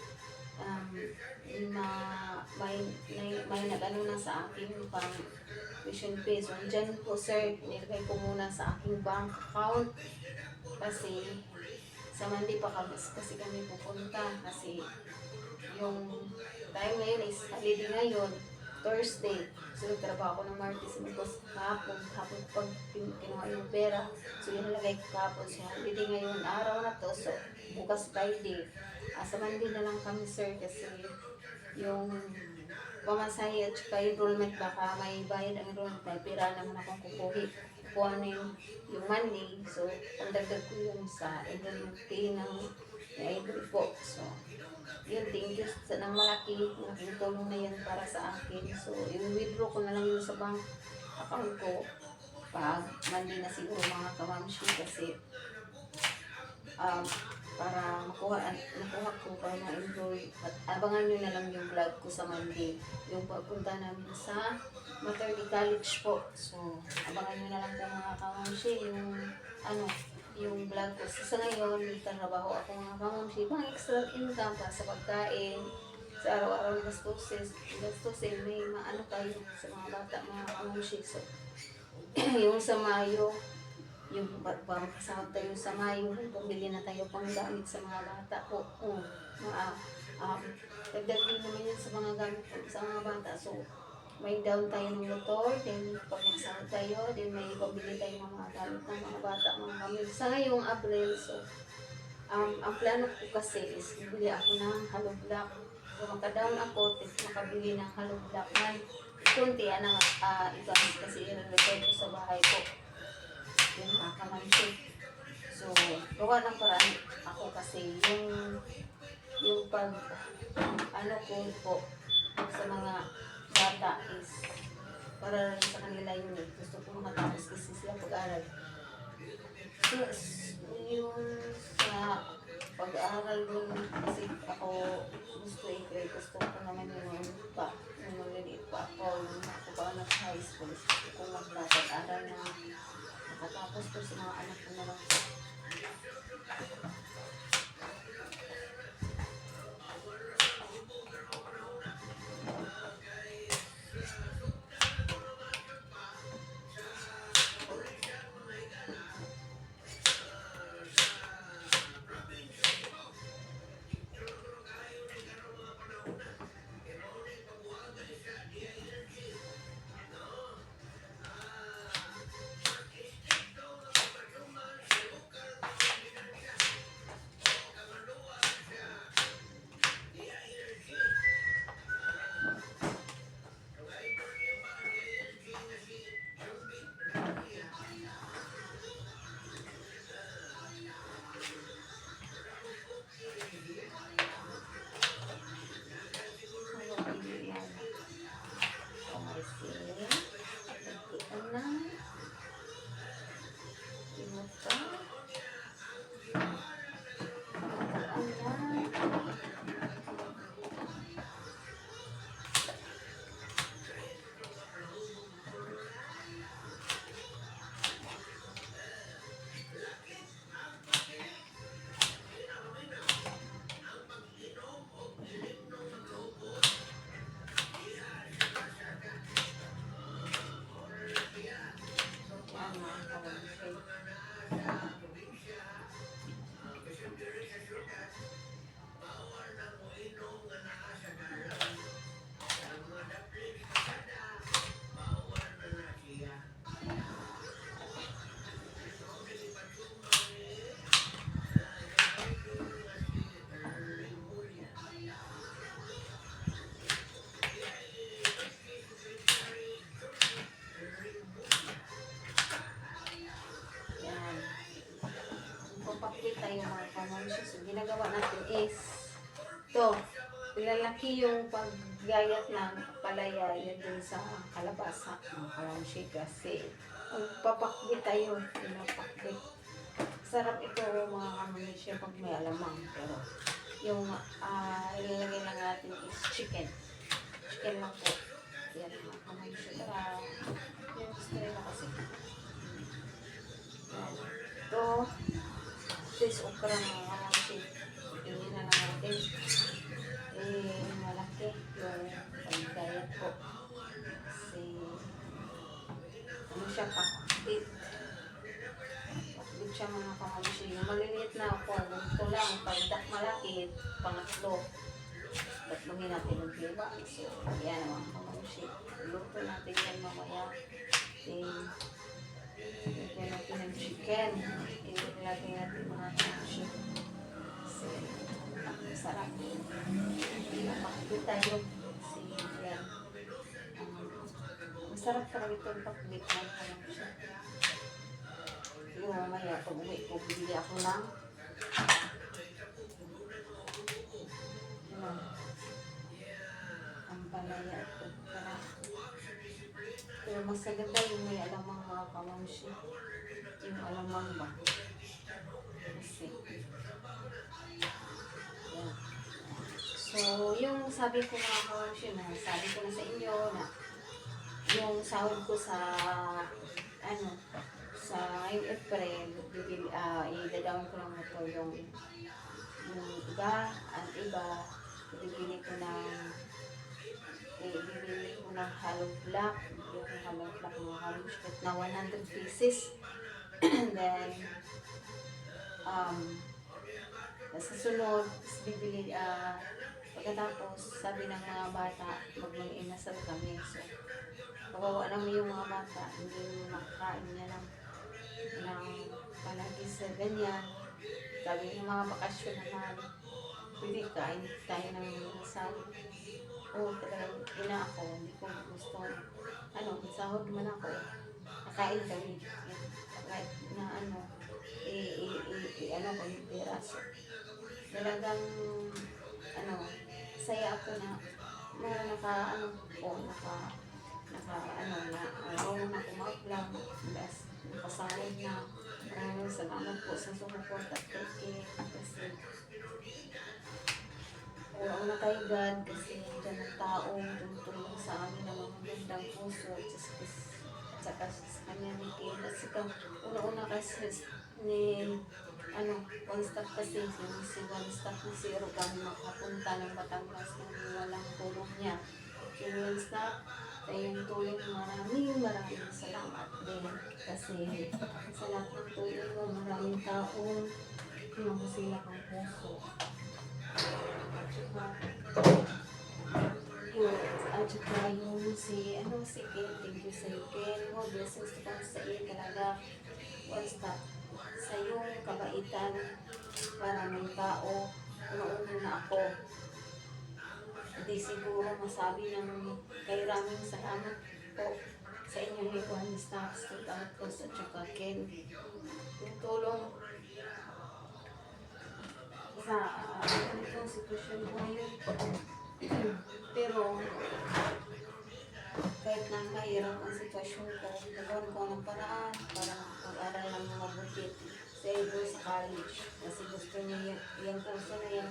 may nag-ano na sa akin pang tuition fee. So, dyan po sir, nilagay ko muna sa aking bank account kasi sa Monday pa kasi kami pupunta kasi yung time ngayon is holiday ngayon, Thursday. So, nagtrabaho ako ng Martes, Mingos, kahapon pag kinuha yung pera. So, yun nalagay ko kahapon. So, holiday ngayon, araw na to. So, bukas Friday. Sa Monday na lang kami, sir, kasi yung pamasahe at saka enrollment, baka may bayad ang enrollment. May pera naman akong kukuha na yung Monday. So, pandagdag ko yung sa enrollment fee ng Idol po. So, yun, thank you sa nang malaking tulong na yan para sa akin. So, yung withdraw ko na lang yun sa bank account ko pag Monday na siguro mga kamamshi kasi para nakuha ko para ma-enjoy at abangan nyo na lang yung vlog ko sa Monday, yung pagpunta namin sa Maternity College po. So, abangan nyo na lang po mga kamamshi yung vlog ko. So, sa ngayon, nagtatrabaho ako mga kamamshi, pang extra income para sa pagkain, sa araw-araw gastusin, may maano tayo sa mga bata, mga kamamshi. So, yung sa Mayo, yung kasama tayo sa Mayo, pumili na tayo pang gamit sa mga bata po. Dagdag din naman yun sa mga gamit po, sa mga bata. So, may down tayo ng motor, then pag magsahod tayo, then may pabili tayo ng mga gamit ng mga bata, mga kami. Sa ngayong April, so, ang plano ko kasi is bibili ako ng hollow block. So, makadown ako, makabili ng hollow block na kunti na ito kasi i-repair ko sa bahay ko. Yung kakamansi. So, gawa ng paraan ako kasi yung pag ko po sa mga bata is para rin sa kanila yun eh. Gusto ko makatapos kasi sila pag-aral. So, yung sa pag-aaral dun kasi ako gusto ko naman yung pa yung maliliit pa ako nung ako pa nasa high school gusto ko magpapag-aral na makatapos ko sa mga anak ko na lang. Papakita yung mga pamansya. So, ginagawa natin is to ilalaki yung paggayat ng palaya yun dun sa kalabasa ng kalamshi kasi magpapakbit tayo, pinapakbit. Sarap ito mga kamansya pag may alamang, pero yung ilalagay lang natin is chicken lang po. Yan mga kamansya, yung gusto nila kasi yan. Ito is okra mga kamansya, hindi na lang natin malaki yung paggayat po kasi ano siya, pakbit siya mga kamansya. Yung maliliit na ako, ito lang, pag malaki, pangatlo tatlungin natin ng diba. So yan mga kamansya, luto natin yan mamaya. Ilagay natin ng chicken, ilagay natin mga kamansya kasi sarap. Pakbit tayo kasi yan masarap talaga itong pakbit ng kamansya. Yung mamaya pag uwi ko, bili ako ng ang palaya at pagkara. Pero mas maganda yung may alamang mga kamansya, yung alamang ba kasi yan. So yung sabi ko mga kamansya na sabi ko na sa inyo na yung sahod ko sa sa ngayong April, i-down ko lang ito yung iba, at iba, bibili ko ng hollow block, yung hollow block ng hollow block na 100 pieces. And then, sa sunod, bibili, pagkatapos, sabi ng mga bata, mag-inasal kami. So, kawawa naman yung mga bata, hindi makakain niya ng palagi sa ganyan. Sabi ng mga bakasyon naman, pwede kain tayo ng inasal. Oo, talagang ina ako, hindi ko gusto. Sahod man ako, nakain kami. Kahit na ko yung pera. So, talagang, saya ako na marunong na kumaplang, nakasahod na. Maraming salamat po sa sumuporta at kay kasi una kay God kasi dyan ang taong tumutulong sa amin ng mga gandang puso at saka sa kanya ni Kim. Kasi una-una kasi ni one stop kasi si one stop ni Zero kami makapunta ng Batangas nang walang tulong niya. Si one stop sa iyong tulong maraming salamat din kasi sa lahat ng tulong mo maraming taong sila ang puso. At saka yung si Ken, thank you sa iyo Ken, mo blessings to come sa iyo talaga, one stop sa iyong kabaitan, maraming tao, uno na ako, hindi siguro masabi ng kay raming salamat po sa inyong one stop, Sweetheart ko at saka Ken, yung tulong sa ganitong sitwasyon ko ngayon. Pero kahit na mahirap ang sitwasyon ko, nagawan ko ng paraan para mag-aral ng mga mabuti sa iyo sa college. Kasi gusto niya yung kurso na yan.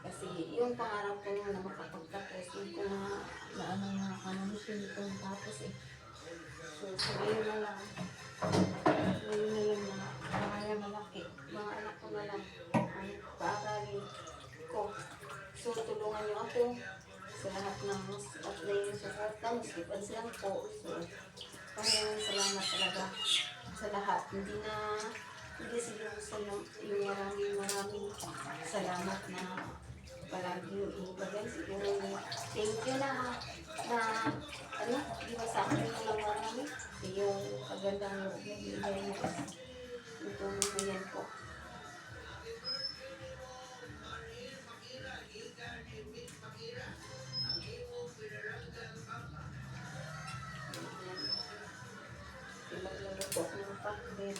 Kasi yung pangarap ko na makapagtapos, yung ko na mga kanamusin ko tapos eh. So ngayon na lang na mga malaki, mga anak ko na lang ang paaralin ko. So, tulungan niyo ako sa lahat ng at na yung suporta, musipan silang po. So, maraming salamat talaga sa lahat. Hindi siguro sa yung maraming salamat na palagi yung ibagay. Siguro thank you na di ba sa akin lang marami. Yung kagandang nagbibigay niyo. Ito mo yan po. Magluluto ako ng pakbet.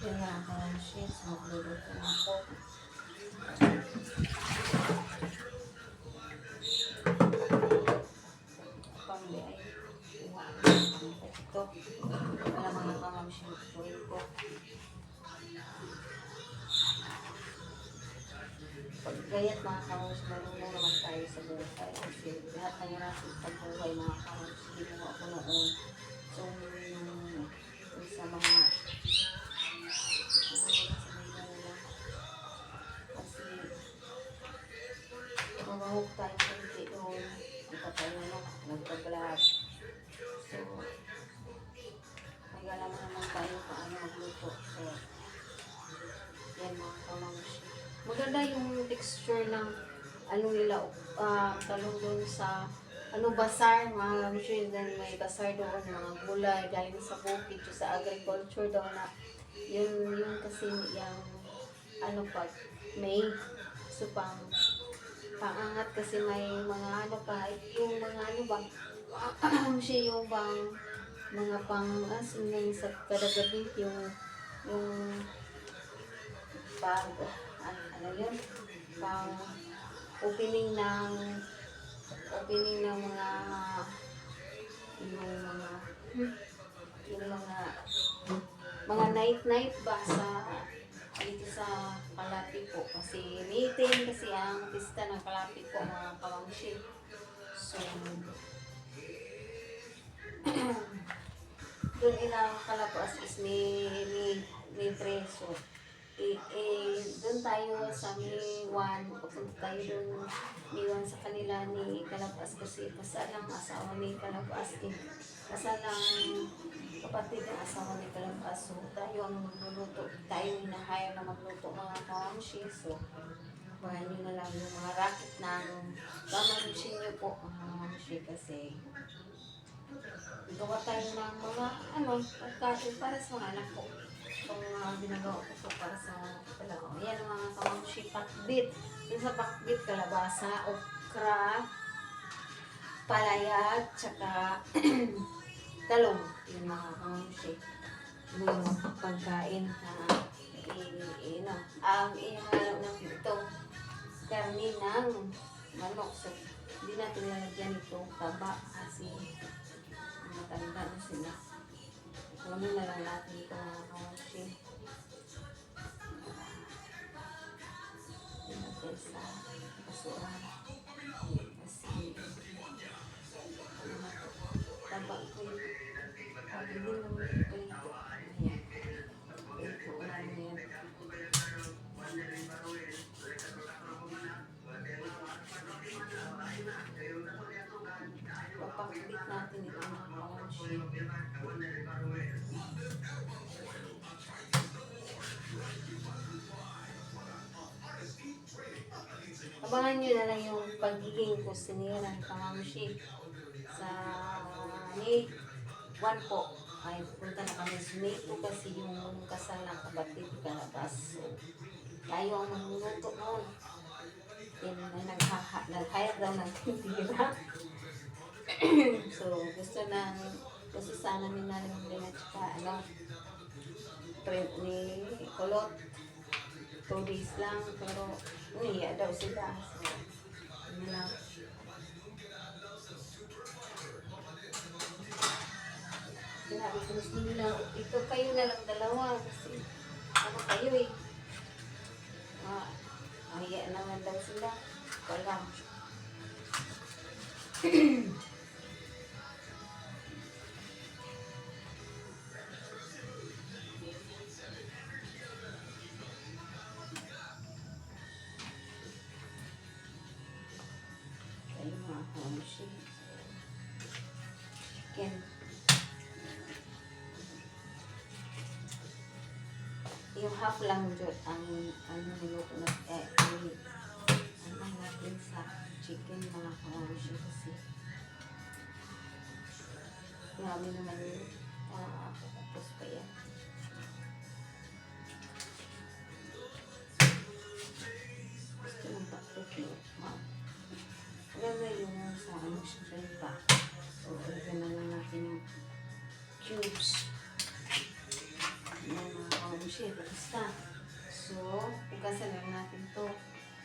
Kaya ang sheets, magluluto na ako. Pambi ay iwan ito. Wala mga pamamshin ko. Pagkayat mga kamams, marunong naman tayo sa buhay. Kasi lahat ng natin pagbuhay mga kamams, ginawa ko noon. So, sa mga mamahog tayo sa hindi doon. Ito tayo nagpa-vlog. So, may alam naman tayo paano magluto. So, yan mga kamamshi. Maganda yung texture ng nila, talong doon sa basar, mga kamamshi. Then may basar doon, mga gulay, galing sa bukid, sa agriculture daw na yun kasi yung pag may so pangangat kasi may mga yung mga bang siya yung bang mga pang-asin sa kada gabi yung pag yun pang opening ng mga night ba sa dito sa Kalapi po kasi meeting kasi ang pista ng Kalapi po mga kamamshi. So doon ilang Kalapas is may preso. Doon tayo sa Miwan, papunta tayo doon Miwan sa kanila ni Kalapas kasi kasalang asawa ni Kalapas kasalang kapatid ng asawa ni Kalapas. So tayo ang magluluto, tayo hinahire na magluto mga kamamshi. So bahan nyo na lang yung mga racket ng kamamshi nyo po mga kamamshi kasi gawa tayo ng mga pagkain para sa mga anak ko. Itong mga ginagawa ko po para sa mga anak ko talaga. Ayan ang mga kamamshi, pakbit. Yung sa pakbit, kalabasa, okra, palayat, tsaka talong. Yung mga kamamshi. Yung mga pagkain na ang ihalo ng ito karni ng manok. So, hindi natin lalagyan ito taba kasi matanda na sila. Kunin na lang natin ito mga kamamshi. Natin sa basura. Kasi taba ko yun. Hindi naman ito ito. Ayan. Ito lang yan. Papakbit natin ito mga kamamshi. Abangan nyo na lang yung pagiging kusinera ng kamamshi. Sa May 1 po ay punta na kami sa May 2 kasi yung kasal ng kapatid kalabas. So, tayo ang magluluto noon. Yan na nag-hire daw ng tindira. So, gusto sana ni Nalang din at saka print ni Kulot. 2 days lang, pero umiya daw sila. So, yun lang. Sinabi ko gusto nila, ito kayo na lang dalawa kasi ano kayo eh. Ahiya naman daw sila. Wala. Ayun mga kamamshi. Chicken. Yung half lang dyan ang niluto na natin sa chicken mga kamamshi kasi marami naman yun. Tapos pa yan. Gusto ng pakpit mo. Ganda yung sa shrimp pa. So, ilagyan na lang natin yung cubes. Yan mga kamamshi. Tapos na. So, pugasan lang natin to.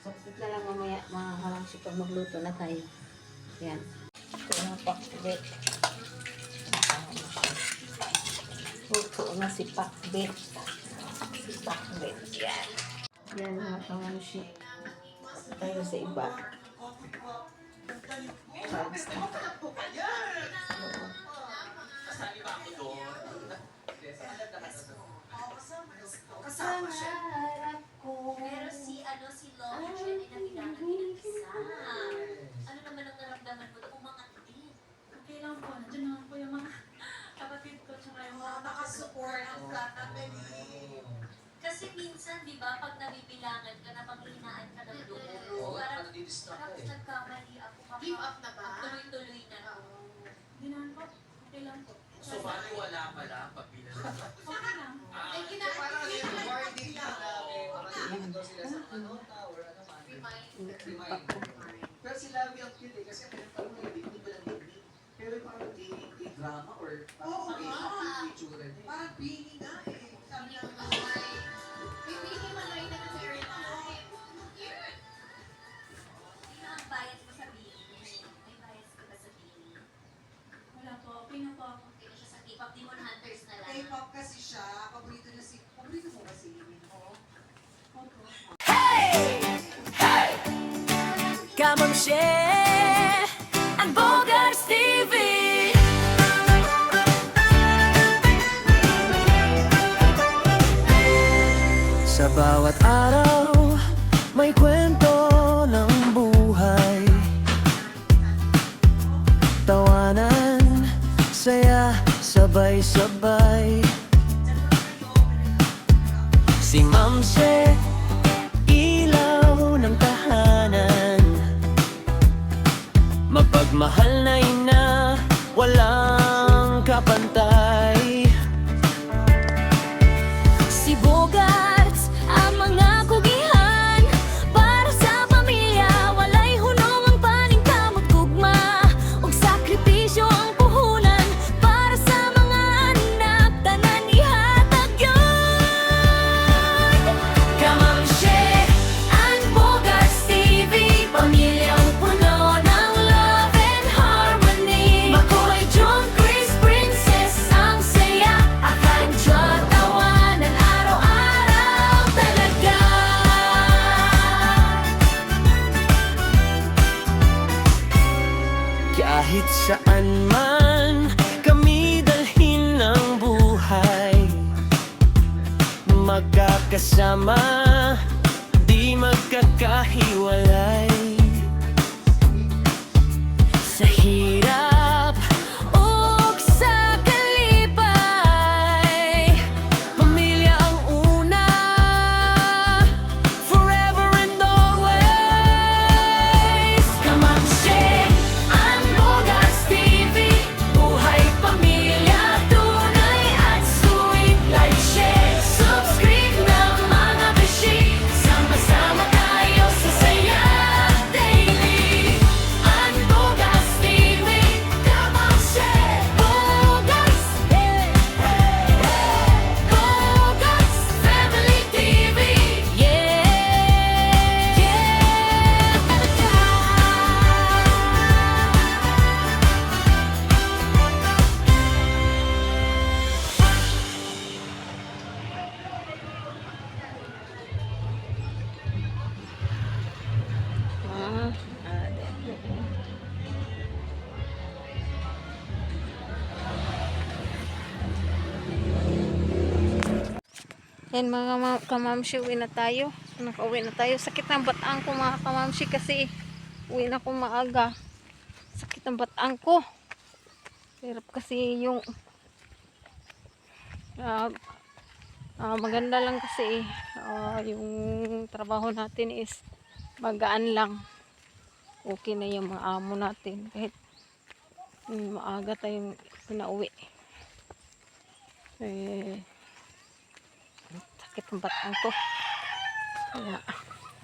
So, na lang mamaya mga kamamshi pag magluto na tayo. Yan. Ito yung pakbit. Luto na si pakbit. Si pakbit. Yan. Yan mga kamamshi. Tayo sa iba. Kasangarap ko. Pero si Long Jen ay nabilangan din ng isa. Ano naman ang naramdaman mo? Umangat din. Okay lang po. Nandiyan naman po yung mga kapatid ko tsaka yung mga nakasupport ang katabi. Kasi minsan, di ba, pag nabibilangan ka na, panghinaan ka ng loob. Parang nagkamali ako. Give up na ba? Tuloy-tuloy na. Hindi naman po. Okay lang po. So, paano wala pala pagbilang? Okay lang. Ay, parang rewarding na parang daw sila sa manota or ano man. Remind. Pero si Lavi ang cute eh, kasi parang hindi ba lang hindi. Pero parang drama or parang may itsura niya. Parang bini nga eh. Sabi ng may bini man rin na very nice. Sino ang bias mo sa Bini? May bias ka ba sa Bini? Wala po. Okay na po ako. Hindi na siya sa K-pop, Demon Hunters na lang. K-pop kasi siya. Paborito mo ba si Limin ko? Opo. Kamamshi, ang Bogars TV. Sa bawat araw, may kwento ng buhay. Tawanan, saya, sabay-sabay. Si Mamse, ilaw ng tahanan. Mapagmahal na ina, wala Kahit saan man kami dalhin ng buhay, magkakasama, di magkakahiwalay. Sa hirap o sa kalipay, pamilya ang una, forever and always. Kamamshe, ang Bogas TV, buhay pamilya, tunay at sweet. Like, share, subscribe ng mga beshi, sama-sama tayo sa saya daily. Ang Bogas TV, kamamshe, Bogas, Bogas Family TV, yeah, Yan mga kamamshi, uwi na tayo. Nakauwi na tayo. Sakit ng batang ko mga kamamshi kasi uwi na ko maaga. Sakit ng batang ko. Hirap kasi yung maganda lang kasi yung trabaho natin is magaan lang. Okay na yung mga amo natin kahit maaga tayong pinauwi. Sakit ng batang ko. Kaya,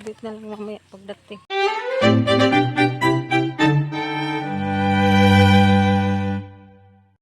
dito na lang mamaya pagdating.